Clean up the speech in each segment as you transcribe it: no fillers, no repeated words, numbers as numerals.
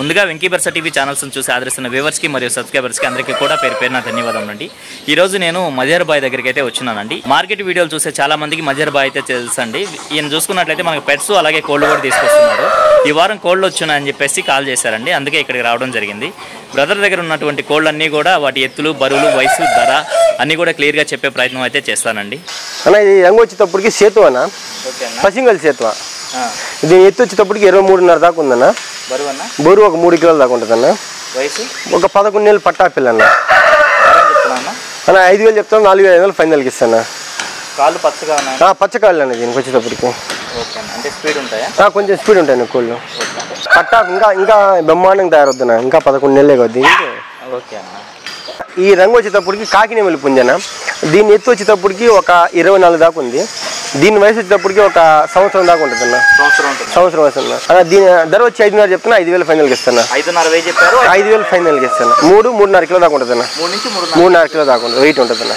ముందుగా వెంకీ బర్సా టీవీ ఛానల్స్ని చూసి ఆదరిస్తున్న వ్యూవర్స్కి మరియు సబ్స్క్రైబర్స్కి అందరికీ కూడా పేరున ధన్యవాదాలు అండి. ఈరోజు నేను మజర్ బాయ్ దగ్గరికి అయితే వచ్చినానండి. మార్కెట్ వీడియోలు చూసే చాలా మందికి మజర్ బాయ్ అయితే తెలుసండి. ఈయన చూసుకున్నట్లయితే మనకు పెట్స్ అలాగే కోళ్ళు కూడా తీసుకొస్తున్నారు. ఈ వారం కోళ్ళు వచ్చున్నాయని చెప్పేసి కాల్ చేశారండి. అందుకే ఇక్కడికి రావడం జరిగింది. బ్రదర్ దగ్గర ఉన్నటువంటి కోళ్ళన్నీ కూడా వాటి ఎత్తులు, బరువులు, వయసు, ధర అన్నీ కూడా క్లియర్గా చెప్పే ప్రయత్నం అయితే చేస్తానండి. అన్న ఇది రంగు వచ్చేటప్పటికి సేతు అన్న, పసింగల్ సేతువ. ఇది ఎత్తు వచ్చేటప్పటికి 23.5 దాకా ఉందన్న. బరువు ఒక 3 కిలోల దాకా ఉంటుంది అన్న. వయసు ఒక 11 నెలలు పట్టా పిల్లన్న. అన్న 5,000 చెప్తాను, 4,500 ఫైనల్కి ఇస్తాను. కాళ్ళు పచ్చగా పచ్చకాళ్ళు అన్న దీనికి వచ్చేటప్పటికి. అంటే స్పీడ్ ఉంటాయా? కొంచెం స్పీడ్ ఉంటాయి కోళ్ళు. పట్టా ఇంకా బ్రహ్మాండంగా తయారవుతున్నా. ఇంకా 11 నెలలే కొద్ది. ఈ రంగు వచ్చేటప్పటికి కాకినేమలి పుంజన. దీని ఎత్తు వచ్చేటప్పటికి ఒక 24 దాకా ఉంది. దీని వయసు వచ్చేటప్పటికి ఒక సంవత్సరం దాకా ఉంటుంది అన్న. సంవత్సరం వయసు అన్న. దీని ధర వచ్చి 5,500 చెప్తున్నా, 5,000 ఫైనల్కి ఇస్తాను. 5,000 ఫైనల్కి ఇస్తాను. 3-3.5 కిలో దాకా ఉంటుంది అన్న. 3.5 కిలో దాకా ఉంటుంది, వెయిట్ ఉంటుంది అన్న.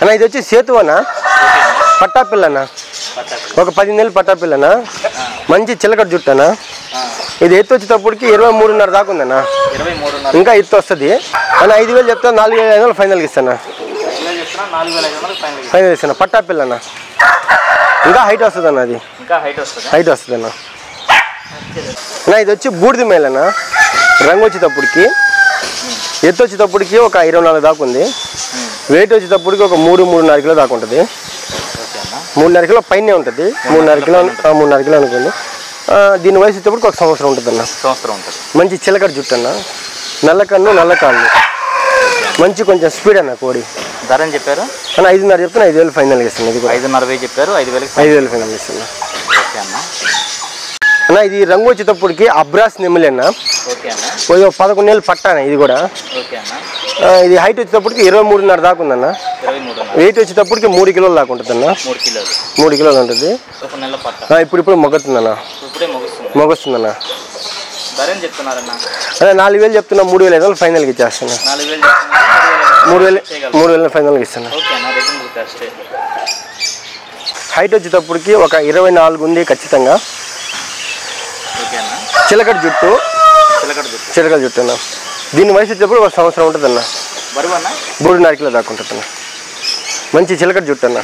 అన్న ఇది వచ్చి సేతు అన్న, పట్టాపిల్ల అన్న. ఒక 10 నెలలు పట్టాపిల్ల అన్న. మంచి చిలకడ జుట్టు అన్న. ఇది ఎత్తు వచ్చేటప్పటికి 23.5 దాకా ఉందన్న. ఇంకా ఎత్తు వస్తుంది అన్న. 5,000 చెప్తాను, 4,500 ఫైనల్కి ఇస్తాను. ఫైనల్ ఇస్తాను. పట్టాపిల్ల అన్న. ఇంకా హైట్ వస్తుంది అన్న. అది హైట్ వస్తుంది అన్న. ఇది వచ్చి బూడిద మేల్ అన్న. రంగు వచ్చేటప్పటికి ఎత్తు వచ్చేటప్పటికి ఒక 24 దాకా ఉంది. వెయిట్ వచ్చేటప్పటికి ఒక 3-3.5 కిలో దాకా ఉంటుంది. 3.5 కిలో పైనే ఉంటుంది. 3.5 కిలో అనుకోండి. దీని వయసు వచ్చేటప్పటికి ఒక సంవత్సరం ఉంటుంది అన్న. మంచి చిలకడ జుట్టు అన్న. నల్ల కన్ను, నల్ల కాళ్ళు. మంచి కొంచెం స్పీడ్ అన్న కోడి. ధర అని చెప్పారు అన్న. 5,500 చెప్తాను, 5,000 ఫైనల్కి ఇస్తాను. ఇది 5,500 చెప్పారు, 5,000 ఫైనల్ ఇస్తాను అన్న. ఇది రంగు వచ్చేటప్పటికి అబ్రాస్ నెమ్మలి అన్న. 11 నెలలు పట్టాన. ఇది కూడా ఇది హైట్ వచ్చేటప్పటికి 23.5 దాకా ఉందన్న. వెయిట్ వచ్చేటప్పటికి 3 కిలోల దాకా ఉంటుంది అన్న. 3 కిలోలు ఉంటుంది. ఇప్పుడు మొగ్గుతుందన్న. మొగొస్తుందన్న. అదే 4,000 చెప్తున్నా, 3,500 ఫైనల్కి ఇచ్చేస్తాను. 3,000 ఫైనల్కి ఇస్తాను. హైట్ వచ్చేటప్పటికి ఒక 24 ఉంది ఖచ్చితంగా. చిలకడ జుట్టు అన్న. దీని వయసు వచ్చేటప్పుడు ఒక సంవత్సరం ఉంటుంది అన్న. 3.5 కిలో దాకా ఉంటుంది అన్న. మంచి చిలకడ జుట్టు అన్న.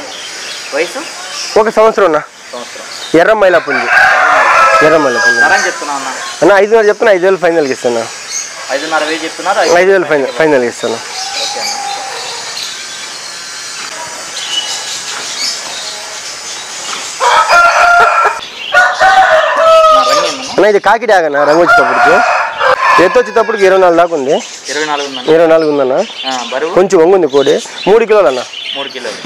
ఒక సంవత్సరం అన్న. ఎర్రమైల పుంజి అన్న. 5,000 చెప్తున్నా, 5,000 ఫైనల్కి ఇస్తాను. 5,000 ఫైనల్కి ఇస్తాను. అన్న ఇది కాకిడాగ అన్న. రంగు వచ్చేటప్పటికి ఎత్తు వచ్చేటప్పటికి 24 దాకా ఉంది. 24 ఉందన్న. కొంచెం వంగుంది కోడి. 3 కిలోలు అన్న.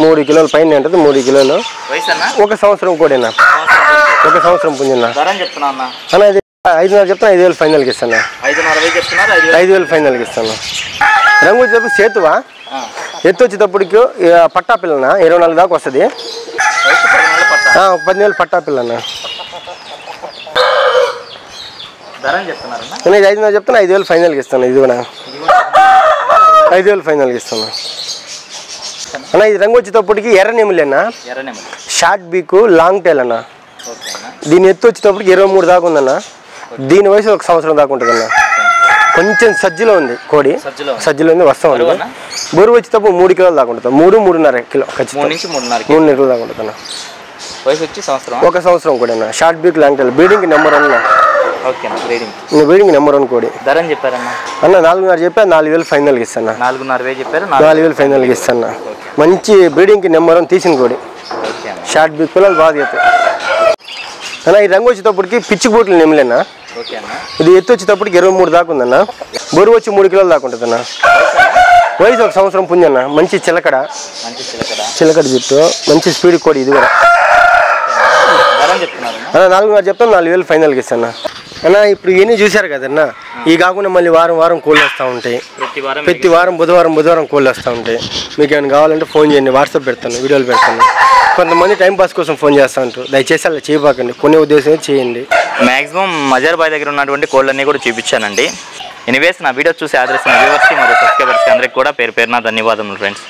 3 కిలోలు పైన ఉంటుంది. 3 కిలోలు. ఒక సంవత్సరం కోడి అన్న. ఒక సంవత్సరం పుంజన్న అన్న. ఇది 5,000 చెప్తాను, 5,000 ఫైనల్కి ఇస్తాను. 5,000 ఫైనల్కి ఇస్తాను. రంగు వచ్చేటప్పుడు సేతువా. ఎత్తు వచ్చేటప్పటికి పట్టాపిల్లన 24 దాకా వస్తుంది. 10 నెలలు పట్టాపిల్లన్న. నేను 5,000 చెప్తాను, 5,000 ఫైనల్కి ఇస్తాను. ఇది కూడా 5,000 ఫైనల్కి ఇస్తాను అన్న. ఇది రంగు వచ్చేటప్పటికి ఎర్ర నెమిలి అన్న. షార్ట్ బీకు, లాంగ్ టైల్ అన్న. దీని ఎత్తు వచ్చేటప్పటికి 23 దాకా ఉందన్న. దీని వయసు ఒక సంవత్సరం దాకా ఉంటుంది అన్న. కొంచెం సజ్జలో ఉంది కోడి. సజ్జలో ఉంది, వస్తా ఉంది. బరువు వచ్చేటప్పుడు 3 కిలోలు దాకా ఉంటుంది. 3-3.5 కిలో ఖచ్చితంగా. 3 కిలో దాకా ఉంటుంది అన్న. ఒక సంవత్సరం కూడా అన్న. Short beak, long tail. Breeding number 1 అన్న. బ్రీడింగ్ నెంబర్ 1 కోడి. ధర అని చెప్పారన్న. 4,500 చెప్పా, 4,000 ఫైనల్కి ఇస్తాను. 4,000 ఫైనల్కి ఇస్తాను. మంచి బ్రీడింగ్కి నెంబర్ 1 తీసిన కోడి. షార్ట్ బీక్ పిల్లలు బాగా చేస్తాయి అన్న. ఈ రంగు వచ్చేటప్పటికి పిచ్చి బూట్లు నెమిలన్నా. ఇది ఎత్తు వచ్చేటప్పటికి 23 దాకా ఉందన్న. బరువు వచ్చి 3 కిలోల దాకా ఉంటుంది అన్న. వయసు ఒక సంవత్సరం పుంజన్న. మంచి చిలకడ జుట్టు. మంచి స్పీడ్ కోడి. ఇది కూడా అన్న. 4,500 చెప్తాను, 4,000 ఫైనల్కి ఇస్తాను అన్న. ఇప్పుడు ఇవన్నీ చూశారు కదన్న. ఈ కాకుండా మళ్ళీ వారం కోళ్ళు వస్తూ ఉంటాయి. ప్రతి వారం బుధవారం కోళ్ళు వస్తూ ఉంటాయి. మీకు ఏమైనా కావాలంటే ఫోన్ చేయండి, వాట్సాప్ పెడతాను, వీడియోలు పెడతాను. కొంతమంది టైంపాస్ కోసం ఫోన్ చేస్తూ ఉంటారు. దయచేసి అలా చేయబాకండి. కొన్ని ఉద్దేశం చేయండి. మ్యాక్సిమం మజర్ బాయ్ దగ్గర ఉన్నటువంటి కోళ్ళన్నీ కూడా చూపించానండి. ఎనీవేస్ నా వీడియో చూసి ఆదరిస్తున్న వ్యూవర్స్కి మరియు సబ్స్క్రైబర్స్కి అందరికీ కూడా పేరున ధన్యవాదములు ఫ్రెండ్స్.